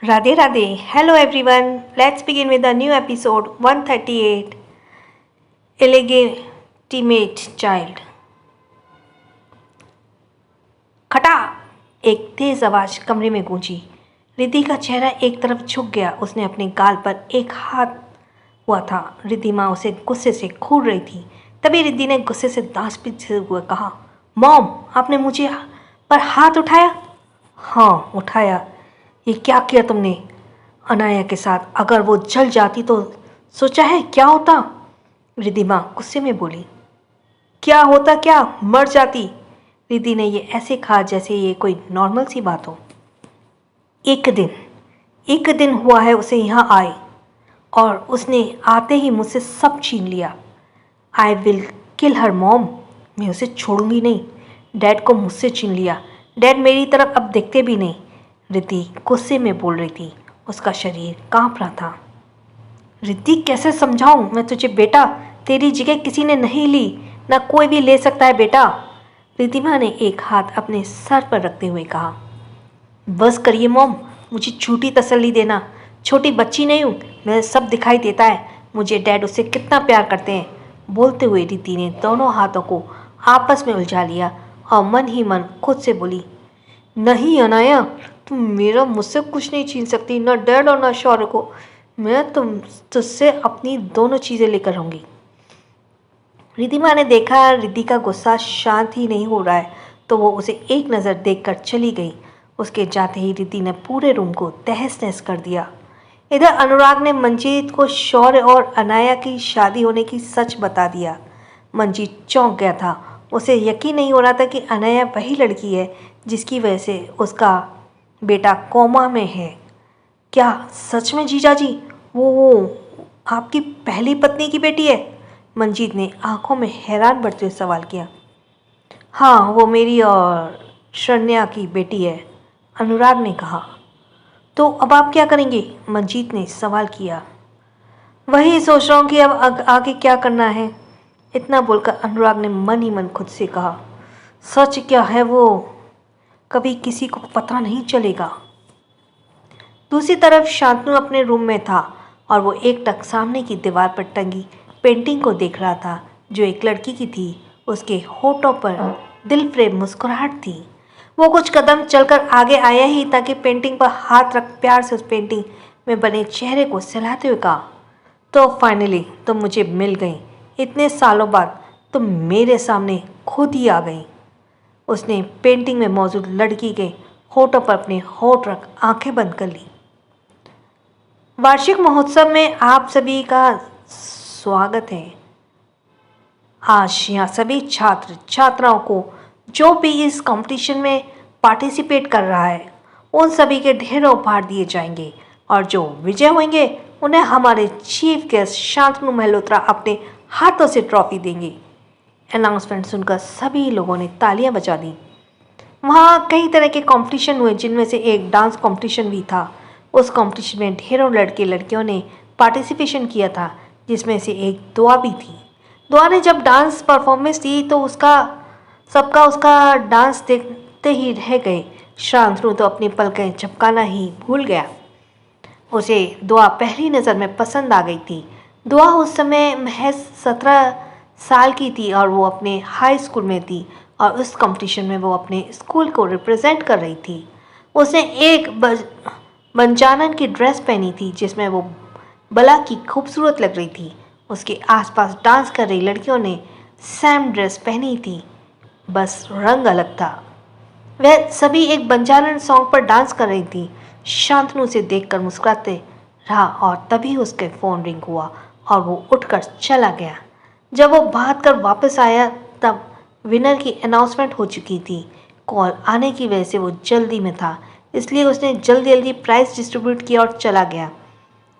Radhe Radhe. Hello everyone. Let's begin with a new episode 138 Illegitimate Child. खटा! एक तेज आवाज कमरे में गूंजी। रिद्धि का चेहरा एक तरफ झुक गया। उसने अपने गाल पर एक हाथ हुआ था। रिद्धि माँ उसे गुस्से से घूर रही थी। तभी रिद्धि ने गुस्से से दांत पीटते हुए कहा, मॉम, आपने मुझे पर हाथ उठाया? हाँ, उठाया। ये क्या किया तुमने अनाया के साथ? अगर वो जल जाती तो सोचा है क्या होता? रिद्धि माँ गुस्से में बोली। क्या होता? क्या मर जाती? रिद्धि ने ये ऐसे कहा जैसे ये कोई नॉर्मल सी बात हो। एक दिन हुआ है उसे यहाँ आए और उसने आते ही मुझसे सब छीन लिया। I will kill her mom. मैं उसे छोड़ूंगी नहीं। डैड को मुझसे छीन लिया। डैड मेरी तरफ अब देखते भी नहीं। रिद्धि गुस्से में बोल रही थी। उसका शरीर कांप रहा था। रिद्धि, कैसे समझाऊं मैं तुझे बेटा? तेरी जगह किसी ने नहीं ली, ना कोई भी ले सकता है बेटा। रिद्धिमा ने एक हाथ अपने सर पर रखते हुए कहा। बस करिए मॉम, मुझे झूठी तसल्ली देना। छोटी बच्ची नहीं हूँ मैं, सब दिखाई देता है मुझे डैड उससे कितना प्यार करते हैं। बोलते हुए रिद्धि ने दोनों हाथों को आपस में उलझा लिया और मन ही मन खुद से बोली, नहीं अनाया, तुम मेरा मुझसे कुछ नहीं छीन सकती, ना डैड और ना शौर्य को। मैं तुझसे अपनी दोनों चीज़ें लेकर रहूँगी। रिद्धिमा ने देखा रिद्धि का गुस्सा शांत ही नहीं हो रहा है, तो वो उसे एक नज़र देखकर चली गई। उसके जाते ही रिद्धि ने पूरे रूम को तहस नहस कर दिया। इधर अनुराग ने मंजीत को शौर्य और अनाया की शादी होने की सच बता दिया। मंजीत चौंक गया था। उसे यकीन नहीं हो रहा था कि अनाया वही लड़की है जिसकी वजह से उसका बेटा कोमा में है। क्या सच में जीजा जी वो आपकी पहली पत्नी की बेटी है? मंजीत ने आंखों में हैरान बढ़ते हुए सवाल किया। हाँ, वो मेरी और शरण्या की बेटी है, अनुराग ने कहा। तो अब आप क्या करेंगे? मंजीत ने सवाल किया। वही सोच रहा हूँ कि अब आगे क्या करना है। इतना बोलकर अनुराग ने मन ही मन खुद से कहा, सच क्या है वो कभी किसी को पता नहीं चलेगा। दूसरी तरफ शांतनु अपने रूम में था और वो एकटक सामने की दीवार पर टंगी पेंटिंग को देख रहा था जो एक लड़की की थी। उसके होठों पर दिल प्रेम मुस्कुराहट थी। वो कुछ कदम चलकर आगे आया ही ताकि पेंटिंग पर हाथ रख प्यार से उस पेंटिंग में बने चेहरे को सहलाते हुए कहा, तो फाइनली तुम मुझे मिल गई। इतने सालों बाद तुम मेरे सामने खुद ही आ गई। उसने पेंटिंग में मौजूद लड़की के होठों पर अपने होठ रख आंखें बंद कर ली। वार्षिक महोत्सव में आप सभी का स्वागत है। आज यहाँ सभी छात्र छात्राओं को जो भी इस कंपटीशन में पार्टिसिपेट कर रहा है उन सभी के ढेरों उपहार दिए जाएंगे और जो विजय होंगे उन्हें हमारे चीफ गेस्ट शांतनु मल्होत्रा अपने हाथों से ट्रॉफी देंगे। अनाउंसमेंट सुनकर सभी लोगों ने तालियां बजा दी। वहाँ कई तरह के कंपटीशन हुए जिनमें से एक डांस कंपटीशन भी था। उस कंपटीशन में ढेरों लड़के लड़कियों ने पार्टिसिपेशन किया था जिसमें से एक दुआ भी थी। दुआ ने जब डांस परफॉर्मेंस दी तो उसका डांस देखते ही रह गए। शांतनु तो अपनी पलकें झपकाना ही भूल गया। उसे दुआ पहली नज़र में पसंद आ गई थी। दुआ उस समय महज 17 साल की थी और वो अपने हाई स्कूल में थी और उस कंपटीशन में वो अपने स्कूल को रिप्रेजेंट कर रही थी। उसने एक बंजानन की ड्रेस पहनी थी जिसमें वो बला की खूबसूरत लग रही थी। उसके आसपास डांस कर रही लड़कियों ने सेम ड्रेस पहनी थी, बस रंग अलग था। वह सभी एक बंजानन सॉन्ग पर डांस कर रही थी। शांतनु से देखकर मुस्कुराते रहा और तभी उसके फ़ोन रिंग हुआ और वो उठकर चला गया। जब वो भाग कर वापस आया तब विनर की अनाउंसमेंट हो चुकी थी। कॉल आने की वजह से वो जल्दी में था, इसलिए उसने जल्दी जल्दी प्राइज़ डिस्ट्रीब्यूट किया और चला गया।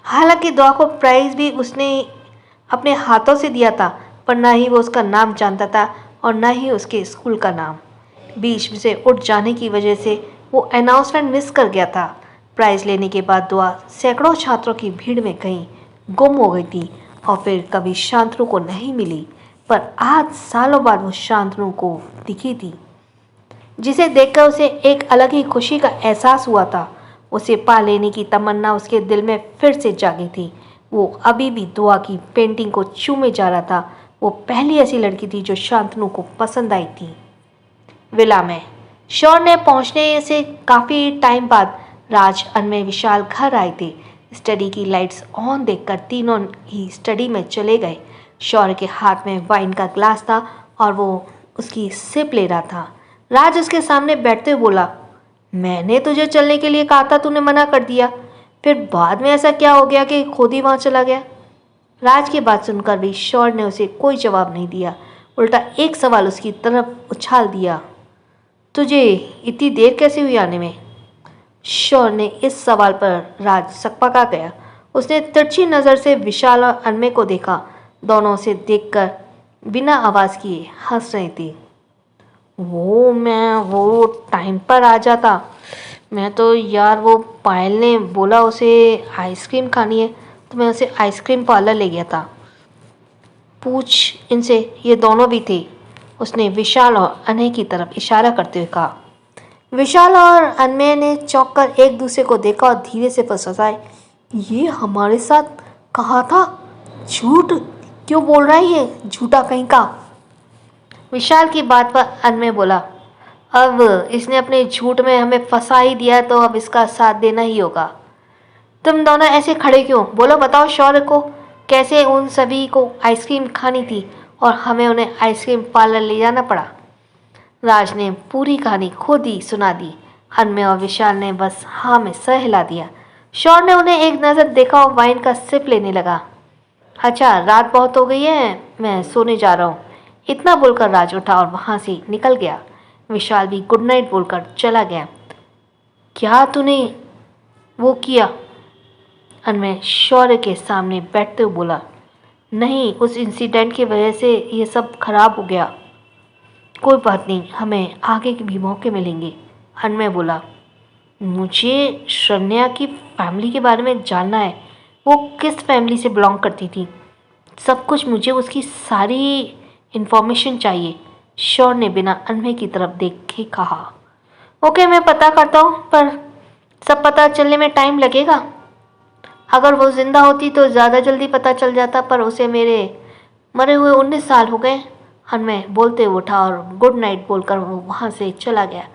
हालांकि दुआ को प्राइज़ भी उसने अपने हाथों से दिया था, पर ना ही वो उसका नाम जानता था और ना ही उसके स्कूल का नाम। बीच से उठ जाने की वजह से वो अनाउंसमेंट मिस कर गया था। प्राइज़ लेने के बाद दुआ सैकड़ों छात्रों की भीड़ में कहीं गुम हो गई थी और फिर कभी शांतनु को नहीं मिली। पर आज सालों बाद वो शांतनु को दिखी थी, जिसे देखकर उसे एक अलग ही खुशी का एहसास हुआ था। उसे पा लेने की तमन्ना उसके दिल में फिर से जागी थी। वो अभी भी दुआ की पेंटिंग को चूमे जा रहा था। वो पहली ऐसी लड़की थी जो शांतनु को पसंद आई थी। विला में शौर ने पहुंचने से काफ़ी टाइम बाद राज, अनमय, विशाल घर आए थे। स्टडी की लाइट्स ऑन देखकर तीनों ही स्टडी में चले गए। शौर के हाथ में वाइन का ग्लास था और वो उसकी सिप ले रहा था। राज उसके सामने बैठते हुए बोला, मैंने तुझे चलने के लिए कहा था, तूने मना कर दिया। फिर बाद में ऐसा क्या हो गया कि खुद ही वहाँ चला गया? राज की बात सुनकर भी शौर ने उसे कोई जवाब नहीं दिया। उल्टा एक सवाल उसकी तरफ उछाल दिया, तुझे इतनी देर कैसे हुई आने में? शौर ने इस सवाल पर राज सकपका गया। उसने तिरछी नज़र से विशाल और अनमय को देखा। दोनों से देखकर बिना आवाज़ किए हंस रही थी। वो टाइम पर आ जाता। मैं तो यार, वो पायल ने बोला उसे आइसक्रीम खानी है तो मैं उसे आइसक्रीम पार्लर ले गया था। पूछ इनसे, ये दोनों भी थे। उसने विशाल और अनय की तरफ इशारा करते हुए कहा। विशाल और अनमय ने चौंक कर एक दूसरे को देखा और धीरे से फुसफुसाए, ये हमारे साथ कहा था? झूठ क्यों बोल रहा है ये झूठा कहीं का? विशाल की बात पर अनमय बोला, अब इसने अपने झूठ में हमें फंसा ही दिया तो अब इसका साथ देना ही होगा। तुम दोनों ऐसे खड़े क्यों? बोलो, बताओ शौर्य को कैसे उन सभी को आइसक्रीम खानी थी और हमें उन्हें आइसक्रीम पार्लर ले जाना पड़ा? राज ने पूरी कहानी खुद ही सुना दी। अनमय और विशाल ने बस हाँ में सर हिला दिया। शौर्य ने उन्हें एक नज़र देखा और वाइन का सिप लेने लगा। अच्छा, रात बहुत हो गई है, मैं सोने जा रहा हूँ। इतना बोलकर राज उठा और वहाँ से निकल गया। विशाल भी गुड नाइट बोलकर चला गया। क्या तूने वो किया? अनमय शौर्य के सामने बैठते हुए बोला। नहीं, उस इंसिडेंट की वजह से ये सब खराब हो गया। कोई बात नहीं, हमें आगे के भी मौके मिलेंगे। अनमय बोला। मुझे शरण्या की फैमिली के बारे में जानना है। वो किस फैमिली से बिलोंग करती थी? सब कुछ, मुझे उसकी सारी इन्फॉर्मेशन चाहिए। शौर्य ने बिना अनमय की तरफ देखे कहा। ओके, मैं पता करता हूँ, पर सब पता चलने में टाइम लगेगा। अगर वो जिंदा होती तो ज़्यादा जल्दी पता चल जाता, पर उसे मेरे मरे हुए 19 साल हो गए। अनमय बोलते उठा और गुड नाइट बोलकर वो वहाँ से चला गया।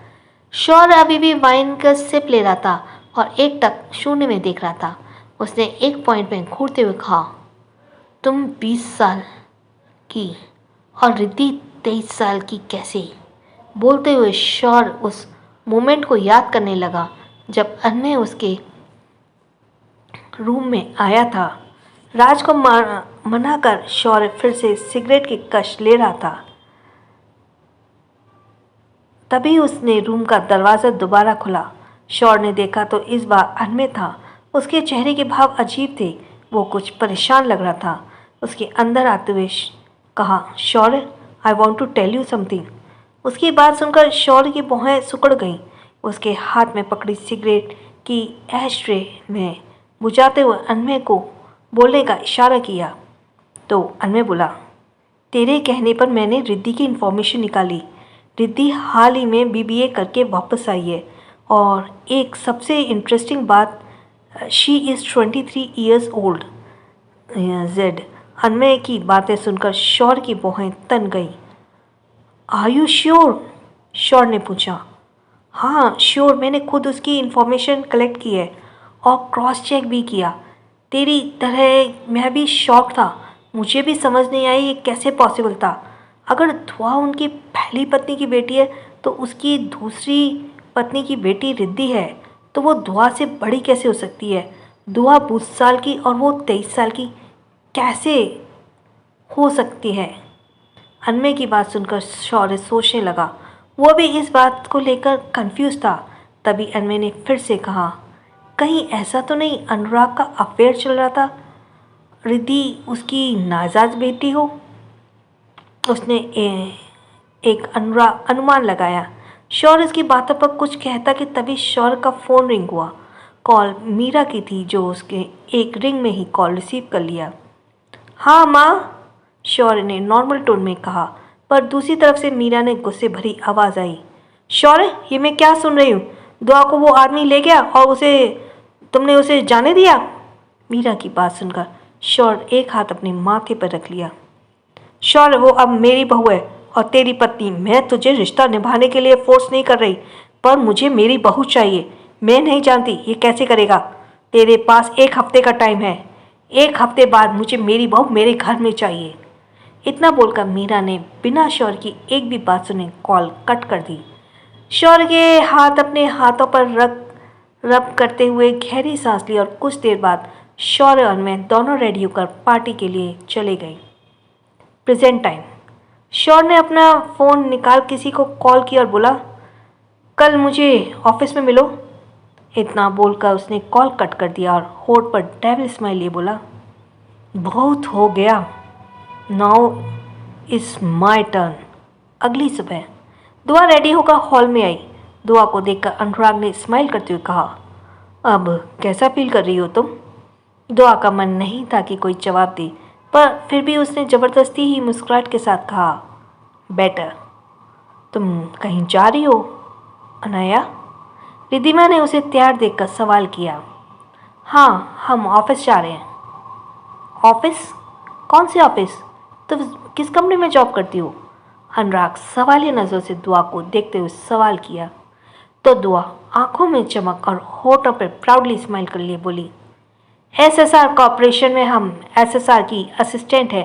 शौर्य अभी भी वाइन का सिप ले रहा था और एक टक शून्य में देख रहा था। उसने एक पॉइंट में घूरते हुए कहा, तुम 20 साल की और रिद्धि 23 साल की कैसे? बोलते हुए शौर्य उस मोमेंट को याद करने लगा जब अनमय उसके रूम में आया था। राज को मना कर शौर्य फिर से सिगरेट की कश ले रहा था। तभी उसने रूम का दरवाज़ा दोबारा खुला। शौर्य ने देखा तो इस बार अनमय था। उसके चेहरे के भाव अजीब थे। वो कुछ परेशान लग रहा था। उसके अंदर आते हुए कहा, Shaurya, I want to tell you something. उसकी बात सुनकर शौर्य की भौहें सिकुड़ गईं। उसके हाथ में पकड़ी सिगरेट की ऐश ट्रे में बुझाते हुए अनमय को बोलने का इशारा किया तो अनमय बोला, तेरे कहने पर मैंने रिद्धि की इन्फॉर्मेशन निकाली। रिद्धि हाल ही में बीबीए करके वापस आई है और एक सबसे इंटरेस्टिंग बात, she is 23 years old. Z. Anmay की बातें सुनकर शौर्य की भौहें तन गई। Are you sure? शौर्य ने पूछा। हाँ श्योर, मैंने खुद उसकी इन्फॉर्मेशन कलेक्ट की है और क्रॉस चेक भी किया। तेरी तरह मैं भी शॉक था। मुझे भी समझ नहीं आई ये कैसे पॉसिबल था। अगर धुआ उनकी पहली पत्नी की बेटी है तो उसकी दूसरी पत्नी की बेटी रिद्धि है तो वो धुआ से बड़ी कैसे हो सकती है? धुआ 20 साल की और वो 23 साल की कैसे हो सकती है? अनमय की बात सुनकर शौर्य सोचने लगा। वो भी इस बात को लेकर कंफ्यूज था। तभी अनमय ने फिर से कहा, कहीं ऐसा तो नहीं अनुराग का अफेयर चल रहा था? रिद्धि उसकी नाजायज बेटी हो? उसने एक अनुमान लगाया। शौर्य इसकी बातों पर कुछ कहता कि तभी शौर्य का फ़ोन रिंग हुआ। कॉल मीरा की थी जो उसके एक रिंग में ही कॉल रिसीव कर लिया। हाँ माँ, शौर्य ने नॉर्मल टोन में कहा, पर दूसरी तरफ से मीरा ने गुस्से भरी आवाज़ आई, शौर्य, ये मैं क्या सुन रही हूँ? दुआ को वो आदमी ले गया और तुमने उसे जाने दिया? मीरा की बात सुनकर शौर्य एक हाथ अपने माथे पर रख लिया। शौर्य, वो अब मेरी बहू है और तेरी पत्नी। मैं तुझे रिश्ता निभाने के लिए फोर्स नहीं कर रही, पर मुझे मेरी बहू चाहिए। मैं नहीं जानती ये कैसे करेगा। तेरे पास 1 हफ्ते का टाइम है। 1 हफ्ते बाद मुझे मेरी बहू मेरे घर में चाहिए। इतना बोलकर मीरा ने बिना शौर्य की एक भी बात सुने कॉल कट कर दी। शौर्य के हाथ अपने हाथों पर रब करते हुए गहरी सांस ली और कुछ देर बाद शौर्य और मैं दोनों रेडी होकर पार्टी के लिए चले गए। Present time. शौर्य ने अपना फ़ोन निकाल किसी को कॉल किया और बोला, कल मुझे ऑफिस में मिलो। इतना बोलकर उसने कॉल कट कर दिया और होठ पर डेविल स्माइल लिए बोला, बहुत हो गया, नाउ इज माई टर्न। अगली सुबह दुआ रेडी होकर हॉल में आई। दुआ को देखकर अनुराग ने स्माइल करते हुए कहा, अब कैसा फील कर रही हो तुम? दुआ का मन नहीं था कि कोई जवाब दे, पर फिर भी उसने ज़बरदस्ती ही मुस्कुराहट के साथ कहा, बेटर। तुम कहीं जा रही हो अनाया? रिद्धिमा ने उसे तैयार देखकर सवाल किया। हाँ, हम ऑफिस जा रहे हैं। ऑफिस? कौन से ऑफिस? तुम किस कंपनी में जॉब करती हो? अनुराग सवालिया नज़रों से दुआ को देखते हुए सवाल किया तो दुआ आंखों में चमक और होठों पर प्राउडली स्माइल कर लिए बोली, एसएसआर कॉर्पोरेशन में हम एसएसआर की असिस्टेंट है।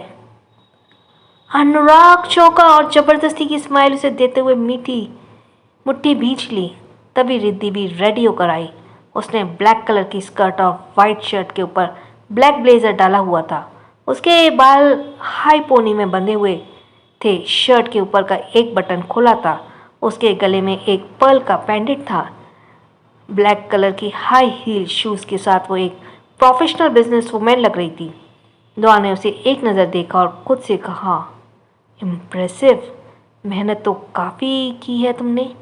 अनुराग चौंका और जबरदस्ती की स्माइल उसे देते हुए मीठी मुट्ठी भींच ली। तभी रिद्धि भी रेडी होकर आई। उसने ब्लैक कलर की स्कर्ट और वाइट शर्ट के ऊपर ब्लैक ब्लेजर डाला हुआ था। उसके बाल हाई पोनी में बंधे हुए थे। शर्ट के ऊपर का एक बटन खुला था। उसके गले में एक पर्ल का पेंडेंट था। ब्लैक कलर की हाई हील शूज़ के साथ वो एक प्रोफेशनल बिजनेस वुमेन लग रही थी। दुआ ने उसे एक नज़र देखा और खुद से कहा, इम्प्रेसिव, मेहनत तो काफ़ी की है तुमने।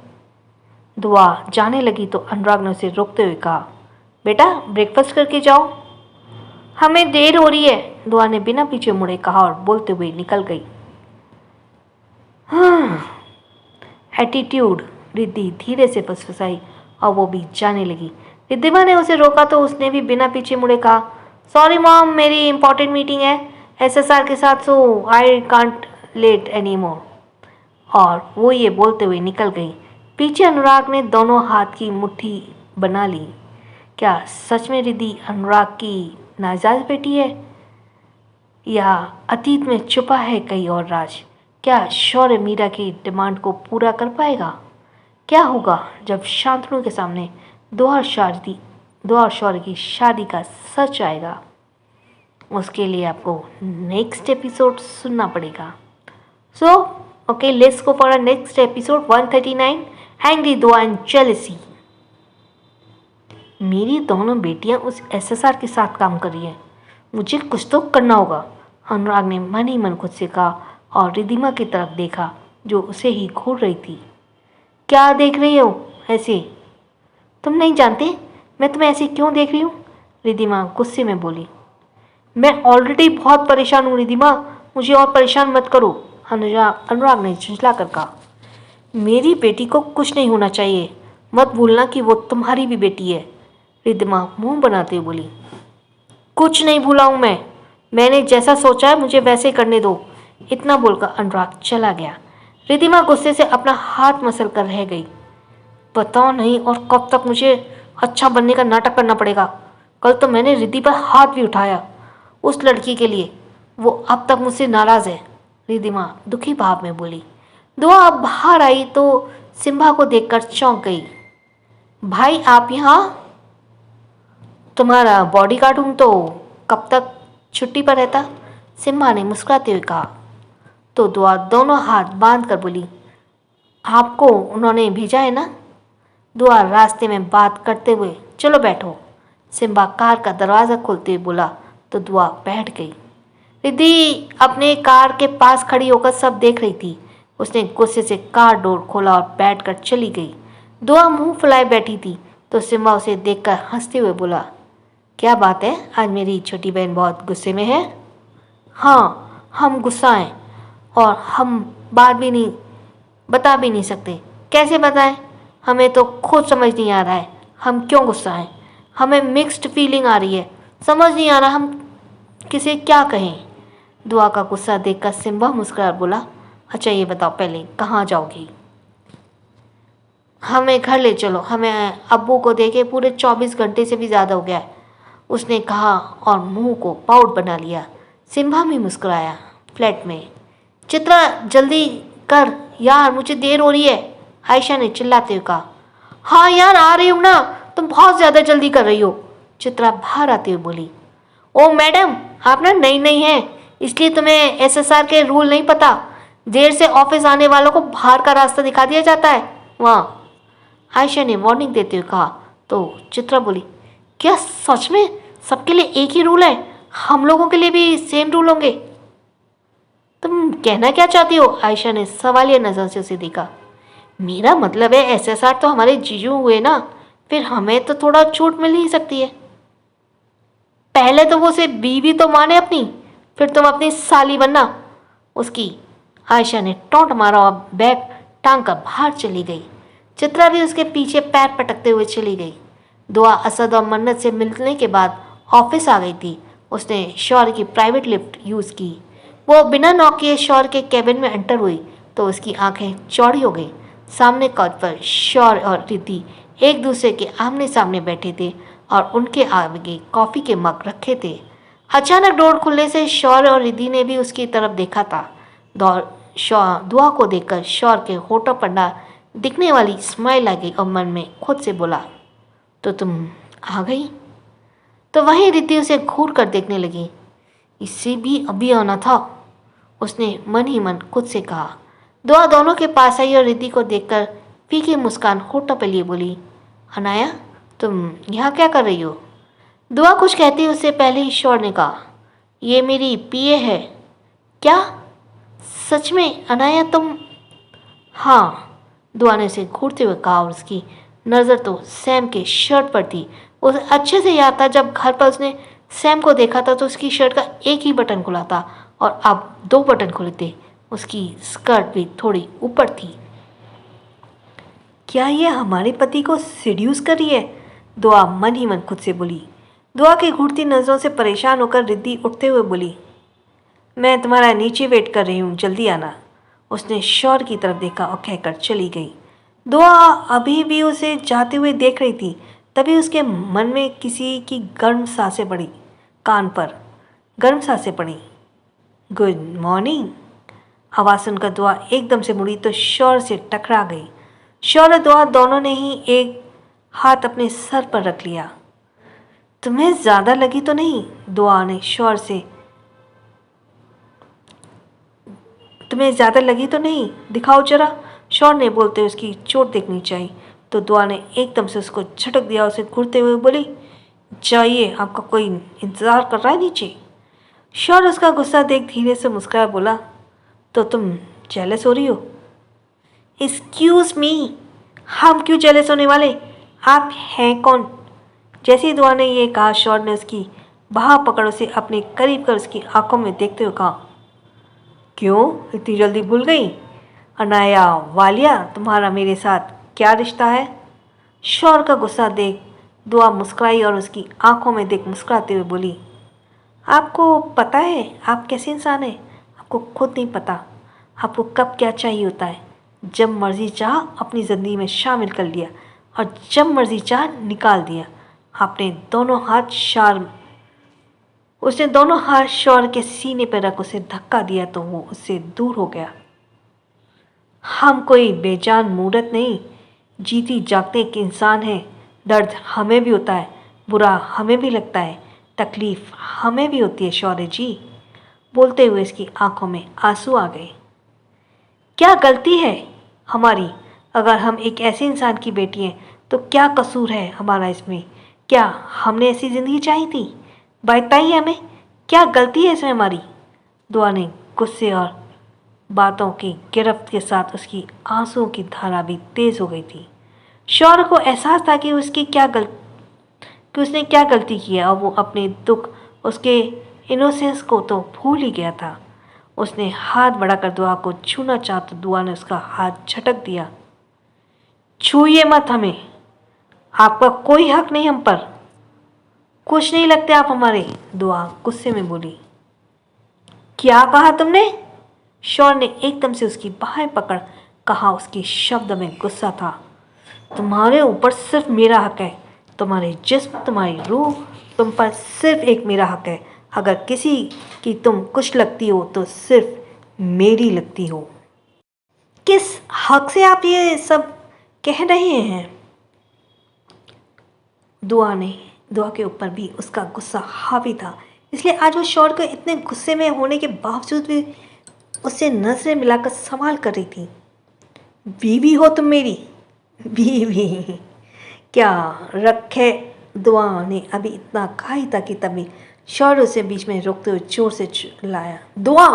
दुआ जाने लगी तो अनुराग ने उसे रोकते हुए कहा, बेटा ब्रेकफास्ट करके जाओ, हमें देर हो रही है। दुआ ने बिना पीछे मुड़े कहा और बोलते हुए निकल गई। एटीट्यूड, रिद्धि धीरे से फुसफुसाई और वो भी जाने लगी। रिद्धिमा ने उसे रोका तो उसने भी बिना पीछे मुड़े कहा, सॉरी मॉम, मेरी इंपॉर्टेंट मीटिंग है एसएसआर के साथ, so I can't late any more. और वो ये बोलते हुए निकल गई। पीछे अनुराग ने दोनों हाथ की मुट्ठी बना ली। क्या सच में रिद्धि अनुराग की नाजायज बेटी है या अतीत में छुपा है कई और राज? क्या शौर्य मीरा की डिमांड को पूरा कर पाएगा? क्या होगा जब शांतनु के सामने दुआ और शौर्य की शादी का सच आएगा? उसके लिए आपको नेक्स्ट एपिसोड सुनना पड़ेगा। So okay, let's go for a next episode 139, angry दुआ एंड जेलसी। मेरी दोनों बेटियां उस एसएसआर के साथ काम कर रही हैं, मुझे कुछ तो करना होगा। अनुराग ने मन ही मन खुद से कहा और रिद्धिमा की तरफ देखा जो उसे ही घूर रही थी। क्या देख रही हो ऐसे? तुम नहीं जानते मैं तुम्हें ऐसे क्यों देख रही हूँ? रिद्धिमा गुस्से में बोली। मैं ऑलरेडी बहुत परेशान हूँ रिद्धिमा, मुझे और परेशान मत करो। अनुराग ने झुंझला कर कहा, मेरी बेटी को कुछ नहीं होना चाहिए, मत भूलना कि वो तुम्हारी भी बेटी है। रिद्धिमा मुंह बनाते हुए बोली, कुछ नहीं भूला हूँ मैंने जैसा सोचा है मुझे वैसे करने दो। इतना बोलकर अनुराग चला गया। रिद्धिमा गुस्से से अपना हाथ मसल कर रह गई। पता नहीं और कब तक मुझे अच्छा बनने का नाटक करना पड़ेगा। कल तो मैंने रिद्धि पर हाथ भी उठाया उस लड़की के लिए, वो अब तक मुझसे नाराज़ है। रिद्धिमा दुखी भाव में बोली। दुआ अब बाहर आई तो सिम्बा को देखकर चौंक गई। भाई आप यहाँ? तुम्हारा बॉडीगार्ड हूँ तो कब तक छुट्टी पर रहता? सिम्बा ने मुस्कुराते हुए कहा। तो दुआ दोनों हाथ बांध कर बोली, आपको उन्होंने भेजा है ना? दुआ रास्ते में बात करते हुए, चलो बैठो। सिम्बा कार का दरवाज़ा खोलते हुए बोला तो दुआ बैठ गई। रिद्धि अपने कार के पास खड़ी होकर सब देख रही थी। उसने गुस्से से कार डोर खोला और बैठकर चली गई। दुआ मुंह फुलाए बैठी थी तो सिम्बा उसे देखकर हंसते हुए बोला, क्या बात है, आज मेरी छोटी बहन बहुत गुस्से में है? हाँ, हम गुस्सा हैं और हम बात भी नहीं बता भी नहीं सकते। कैसे बताएं? हमें तो खुद समझ नहीं आ रहा है हम क्यों गुस्सा हैं। हमें मिक्स्ड फीलिंग आ रही है, समझ नहीं आ रहा हम किसे क्या कहें। दुआ का गुस्सा देखकर सिम्बा मुस्कुरा बोला, अच्छा ये बताओ पहले कहाँ जाओगी? हमें घर ले चलो, हमें अब्बू को देखे पूरे 24 घंटे से भी ज़्यादा हो गया है, उसने कहा और मुंह को पाउट बना लिया। सिम्बा भी मुस्कुराया। फ्लैट में चित्रा जल्दी कर यार, मुझे देर हो रही है, आयशा ने चिल्लाते हुए कहा। हाँ यार आ रही हूँ ना, तुम बहुत ज़्यादा जल्दी कर रही हो, चित्रा बाहर आते हुए बोली। ओ मैडम, आप ना नई नई हैं इसलिए तुम्हें एसएसआर के रूल नहीं पता। देर से ऑफिस आने वालों को बाहर का रास्ता दिखा दिया जाता है वहाँ, आयशा ने वार्निंग देते हुए कहा। तो चित्रा बोली, क्या सच में सबके लिए एक ही रूल है? हम लोगों के लिए भी सेम रूल होंगे? तुम कहना क्या चाहती हो? आयशा ने सवालिया नज़र से उसे देखा। मेरा मतलब है एसएसआर तो हमारे जीजू हुए ना, फिर हमें तो थोड़ा छूट मिल ही सकती है। पहले तो वो उसे बीवी तो माने अपनी, फिर तुम अपनी साली बनना उसकी। आयशा ने टोंट मारा और बैग टांग कर बाहर चली गई। चित्रा भी उसके पीछे पैर पटकते हुए चली गई। दुआ असद और मन्नत से मिलने के बाद ऑफिस आ गई थी। उसने शौर्य की प्राइवेट लिफ्ट यूज़ की। वो बिना नॉक किए शौर्य के कैबिन में एंटर हुई तो उसकी आंखें चौड़ी हो गई। सामने कॉच पर शौर्य और रिद्धि एक दूसरे के आमने सामने बैठे थे और उनके आगे कॉफ़ी के मग रखे थे। अचानक डोर खुलने से शौर्य और रिद्धि ने भी उसकी तरफ देखा था। दुआ को देखकर शौर्य के होठों पर ना दिखने वाली स्माइल आ गई और मन में खुद से बोला, तो तुम आ गई? तो वहीं रिद्धि उसे घूर कर देखने लगी। इससे भी अभी आना था, उसने मन ही मन खुद से कहा। दुआ दोनों के पास आई और रिद्धि को देखकर फीकी मुस्कान होठों पर लिए बोली, अनाया तुम यहाँ क्या कर रही हो? दुआ कुछ कहती उससे पहले ही शौर्य ने कहा, ये मेरी पीए है। क्या सच में अनाया तुम? हाँ, दुआ ने उसे घूरते हुए कहा और उसकी नज़र तो सैम के शर्ट पर थी। उसे अच्छे से याद था जब घर पर उसने सैम को देखा था तो उसकी शर्ट का एक ही बटन खुला था और अब 2 बटन खुले थे। उसकी स्कर्ट भी थोड़ी ऊपर थी। क्या ये हमारे पति को सीड्यूस कर रही है? दुआ मन ही मन खुद से बोली। दुआ की घूरती नज़रों से परेशान होकर रिद्धि उठते हुए बोली, मैं तुम्हारा नीचे वेट कर रही हूँ, जल्दी आना। उसने शौर्य की तरफ देखा और कहकर चली गई। दुआ अभी भी उसे जाते हुए देख रही थी, तभी उसके मन में किसी की गर्म सांसें पड़ी। कान पर गर्म सांसें पड़ी। गुड मॉर्निंग, आवाज़ सुनकर दुआ एकदम से मुड़ी तो शौर्य से टकरा गई। शौर्य दुआ दोनों ने ही एक हाथ अपने सर पर रख लिया। तुम्हें ज़्यादा लगी तो नहीं? दुआ ने शौर्य से, तुम्हें ज़्यादा लगी तो नहीं, दिखाओ जरा, शौर्य ने बोलते हुए उसकी चोट देखनी चाहिए। तो दुआ ने एकदम से उसको झटक दिया। उसे घूरते हुए बोली, जाइए, आपका कोई इंतज़ार कर रहा है नीचे। शौर्य उसका गुस्सा देख धीरे से मुस्कुराया बोला, तो तुम जेलस हो रही हो? एक्सक्यूज़ मी, हम क्यों जेलस होने वाले, आप हैं कौन? जैसे ही दुआ ने यह कहा शौर्य ने उसकी बाह पकड़ उसे अपने करीब कर उसकी आंखों में देखते हुए कहा, क्यों इतनी जल्दी भूल गई? अनाया वालिया, तुम्हारा मेरे साथ क्या रिश्ता है? शौर्य का गुस्सा देख दुआ मुस्कुराई और उसकी आंखों में देख मुस्कुराते हुए बोली, आपको पता है आप कैसे इंसान हैं? आपको खुद नहीं पता आपको कब क्या चाहिए होता है। जब मर्जी चाह अपनी ज़िंदगी में शामिल कर लिया और जब मर्जी चाह निकाल दिया। आपने उसने दोनों हाथ शौर्य के सीने पर रख उसे धक्का दिया तो वो उससे दूर हो गया। हम कोई बेजान मूर्त नहीं, जीती जागते एक इंसान है। दर्द हमें भी होता है, बुरा हमें भी लगता है, तकलीफ़ हमें भी होती है शौर्य जी। बोलते हुए इसकी आंखों में आंसू आ गए। क्या गलती है हमारी? अगर हम एक ऐसे इंसान की बेटी हैं तो क्या कसूर है हमारा इसमें? क्या हमने ऐसी ज़िंदगी चाही थी? बताइए हमें, क्या गलती है इसमें हमारी? दुआ ने गुस्से और बातों की गिरफ्त के साथ उसकी आंसुओं की धारा भी तेज़ हो गई थी। शौर्य को एहसास था कि उसने क्या गलती की है और वो अपने दुख, उसके इनोसेंस को तो भूल ही गया था। उसने हाथ बढ़ाकर दुआ को छूना चाहा तो दुआ ने उसका हाथ झटक दिया। छूइए मत हमें, आपका कोई हक नहीं हम पर, कुछ नहीं लगते आप हमारे, दुआ गुस्से में बोली। क्या कहा तुमने? शौर ने एकदम से उसकी बाहें पकड़ कहा, उसके शब्द में गुस्सा था। तुम्हारे ऊपर सिर्फ मेरा हक है, तुम्हारे जिस्म, तुम्हारी रूह, तुम पर सिर्फ एक मेरा हक है। अगर किसी की तुम कुछ लगती हो तो सिर्फ मेरी लगती हो। किस हक से आप ये सब कह रहे हैं? दुआ के ऊपर भी उसका गुस्सा हावी था, इसलिए आज वो शौर को इतने गुस्से में होने के बावजूद भी उससे नजरें मिलाकर सवाल कर रही थी। बीवी हो तुम मेरी? बीवी? क्या रखे? दुआ ने अभी इतना कहा ही था कि तभी शौर उसे बीच में रोकते हुए जोर से चिल्लाया, दुआ!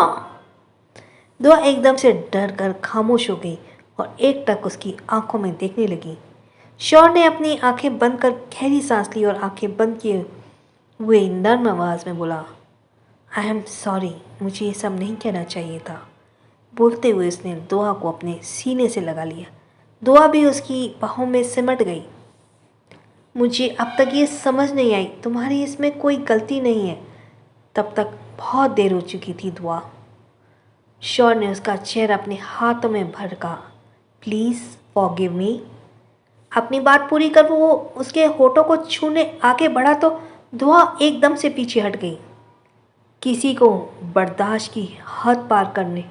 दुआ एकदम से डर कर खामोश हो गई और एकटक उसकी आंखों में देखने लगी। शौर ने अपनी आंखें बंद कर गहरी सांस ली और आंखें बंद किए हुए नर्म आवाज में बोला, आई एम सॉरी, मुझे ये सब नहीं कहना चाहिए था। बोलते हुए उसने दुआ को अपने सीने से लगा लिया। दुआ भी उसकी बाहों में सिमट गई। मुझे अब तक ये समझ नहीं आई, तुम्हारी इसमें कोई गलती नहीं है। तब तक बहुत देर हो चुकी थी दुआ। शौर ने उसका चेहरा अपने हाथों में भर कहा, प्लीज़ फॉरगिव मी। अपनी बात पूरी कर वो उसके होठों को छूने आगे बढ़ा तो दुआ एकदम से पीछे हट गई। किसी को बर्दाश्त की हद पार करने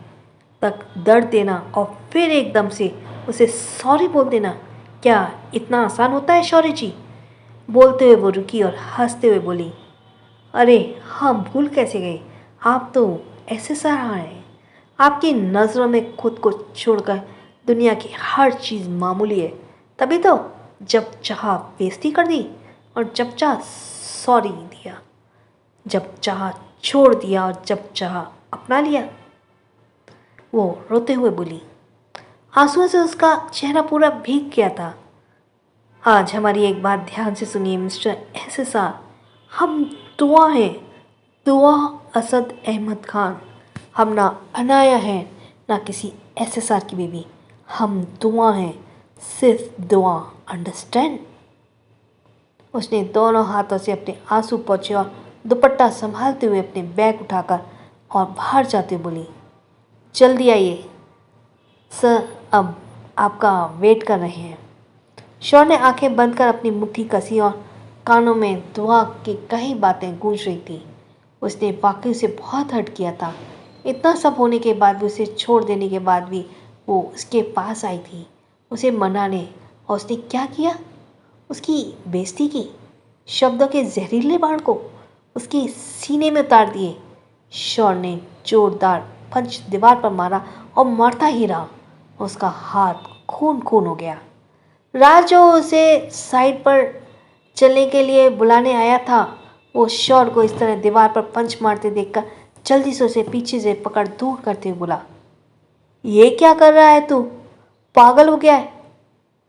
तक दर्द देना और फिर एकदम से उसे सॉरी बोल देना, क्या इतना आसान होता है शौर्य जी? बोलते हुए वो रुकी और हंसते हुए बोली, अरे हम भूल कैसे गए, आप तो ऐसे सराहा हैं। आपकी नज़रों में खुद को छोड़कर दुनिया की हर चीज़ मामूली है। तभी तो जब चाहा बेइज्जती कर दी और जब चाह सॉरी दिया, जब चाहा छोड़ दिया और जब चाहा अपना लिया। वो रोते हुए बोली। आंसुओं से उसका चेहरा पूरा भीग गया था। आज हमारी एक बात ध्यान से सुनिए मिस्टर एसएसआर, हम दुआ हैं, दुआ असद अहमद खान। हम ना अनाया हैं ना किसी एसएसआर की बीवी। हम दुआ हैं, सिर्फ दुआ, अंडरस्टैंड? उसने दोनों हाथों से अपने आंसू पोंछे और दुपट्टा संभालते हुए अपने बैग उठाकर और बाहर जाते हुए बोली, जल्दी आइए सर, अब आपका वेट कर रहे हैं। शौर ने आंखें बंद कर अपनी मुट्ठी कसी और कानों में दुआ की कई बातें गूंज रही थी। उसने वाकई उसे बहुत हर्ट किया था। इतना सब होने के बाद भी, उसे छोड़ देने के बाद भी वो उसके पास आई थी उसे मनाने, और उसने क्या किया? उसकी बेइज्जती की, शब्दों के जहरीले बाण को उसके सीने में उतार दिए। शौर ने जोरदार पंच दीवार पर मारा और मारता ही रहा। उसका हाथ खून खून हो गया। राज जो उसे साइड पर चलने के लिए बुलाने आया था, वो शौर को इस तरह दीवार पर पंच मारते देखकर जल्दी से उसे पीछे से पकड़ दूर करते हुए बोला, ये क्या कर रहा है तू? पागल हो गया है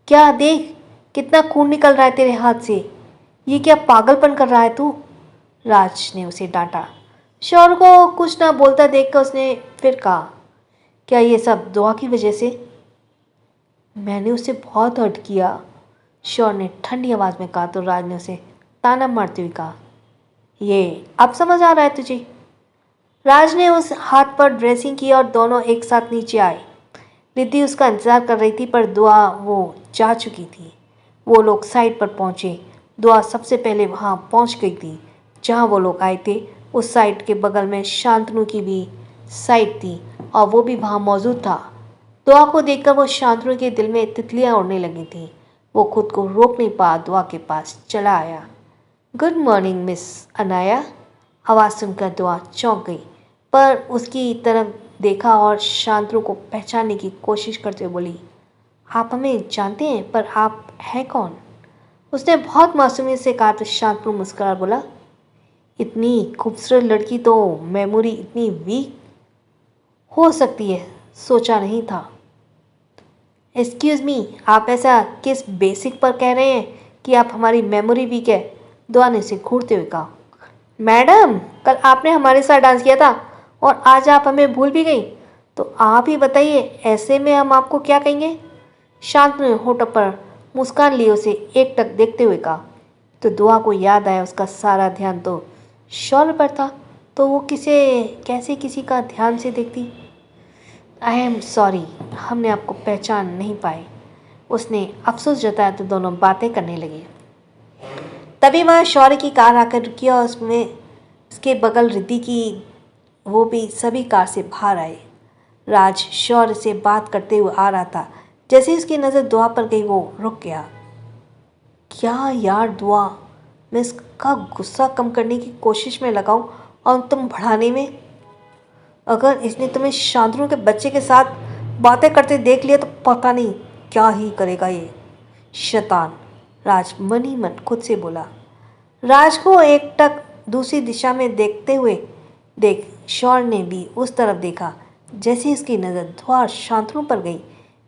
क्या? देख कितना खून निकल रहा है तेरे हाथ से। ये क्या पागलपन कर रहा है तू? राज ने उसे डांटा। शौर को कुछ ना बोलता देखकर उसने फिर कहा, क्या ये सब दुआ की वजह से? मैंने उसे बहुत हर्ट किया, शौर ने ठंडी आवाज़ में कहा तो राज ने उसे ताना मारते हुए कहा, ये अब समझ आ रहा है तुझे? राज ने उस हाथ पर ड्रेसिंग की और दोनों एक साथ नीचे आए। रिद्धि उसका इंतज़ार कर रही थी पर दुआ वो जा चुकी थी। वो लोग साइड पर पहुंचे। दुआ सबसे पहले वहां पहुंच गई थी जहां वो लोग आए थे। उस साइड के बगल में शांतनु की भी साइड थी और वो भी वहां मौजूद था। दुआ को देखकर वो शांतनु के दिल में तितलियां उड़ने लगी थी। वो खुद को रोक नहीं पा दुआ के पास चला आया। Good morning miss Anaya. आवाज़ सुनकर दुआ चौंक गई पर उसकी तरफ देखा और शांतनु को पहचानने की कोशिश करते हुए बोली, आप हमें जानते हैं पर आप हैं कौन? उसने बहुत मासूमियत से कहा तो शांतनु मुस्कुरा बोला, इतनी खूबसूरत लड़की तो मेमोरी इतनी वीक हो सकती है, सोचा नहीं था। एक्सक्यूज़ मी, आप ऐसा किस बेसिक पर कह रहे हैं कि आप हमारी मेमोरी वीक है? दुआ ने उसे घूरते हुए कहा। मैडम, कल आपने हमारे साथ डांस किया था और आज आप हमें भूल भी गई, तो आप ही बताइए ऐसे में हम आपको क्या कहेंगे? शांतनु ने होठों पर मुस्कान लिए उसे एकटक देखते हुए कहा। तो दुआ को याद आया उसका सारा ध्यान तो शौर्य पर था, तो वो कैसे किसी का ध्यान से देखती। आई एम सॉरी, हमने आपको पहचान नहीं पाए, उसने अफसोस जताया। तो दोनों बातें करने लगे। तभी वहाँ शौर्य की कार आकर रुकी और उसमें उसके बगल रिद्धि की, वो भी सभी कार से बाहर आए। राज शौर्य से बात करते हुए आ रहा था। जैसे ही उसकी नज़र दुआ पर गई वो रुक गया। क्या यार दुआ, मैं इसका गुस्सा कम करने की कोशिश में लगाऊं और तुम बढ़ाने में। अगर इसने तुम्हें शांतनु के बच्चे के साथ बातें करते देख लिया तो पता नहीं क्या ही करेगा ये शैतान, राज मन ही मन खुद से बोला। राज को एकटक दूसरी दिशा में देखते हुए देख शौर्य ने भी उस तरफ देखा। जैसे उसकी नज़र दुआ और शांतनु पर गई,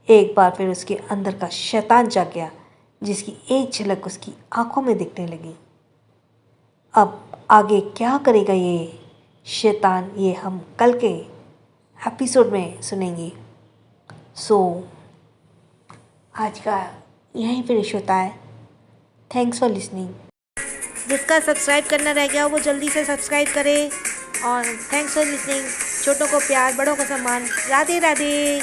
एक बार फिर उसके अंदर का शैतान जाग गया, जिसकी एक झलक उसकी आंखों में दिखने लगी। अब आगे क्या करेगा ये शैतान, ये हम कल के एपिसोड में सुनेंगे। आज का यहीं फिनिश होता है। Thanks for listening. जिसका सब्सक्राइब करना रह गया वो जल्दी से सब्सक्राइब करे। और थैंक्स फॉर लिसनिंग। छोटों को प्यार, बड़ों को सम्मान। राधे राधे।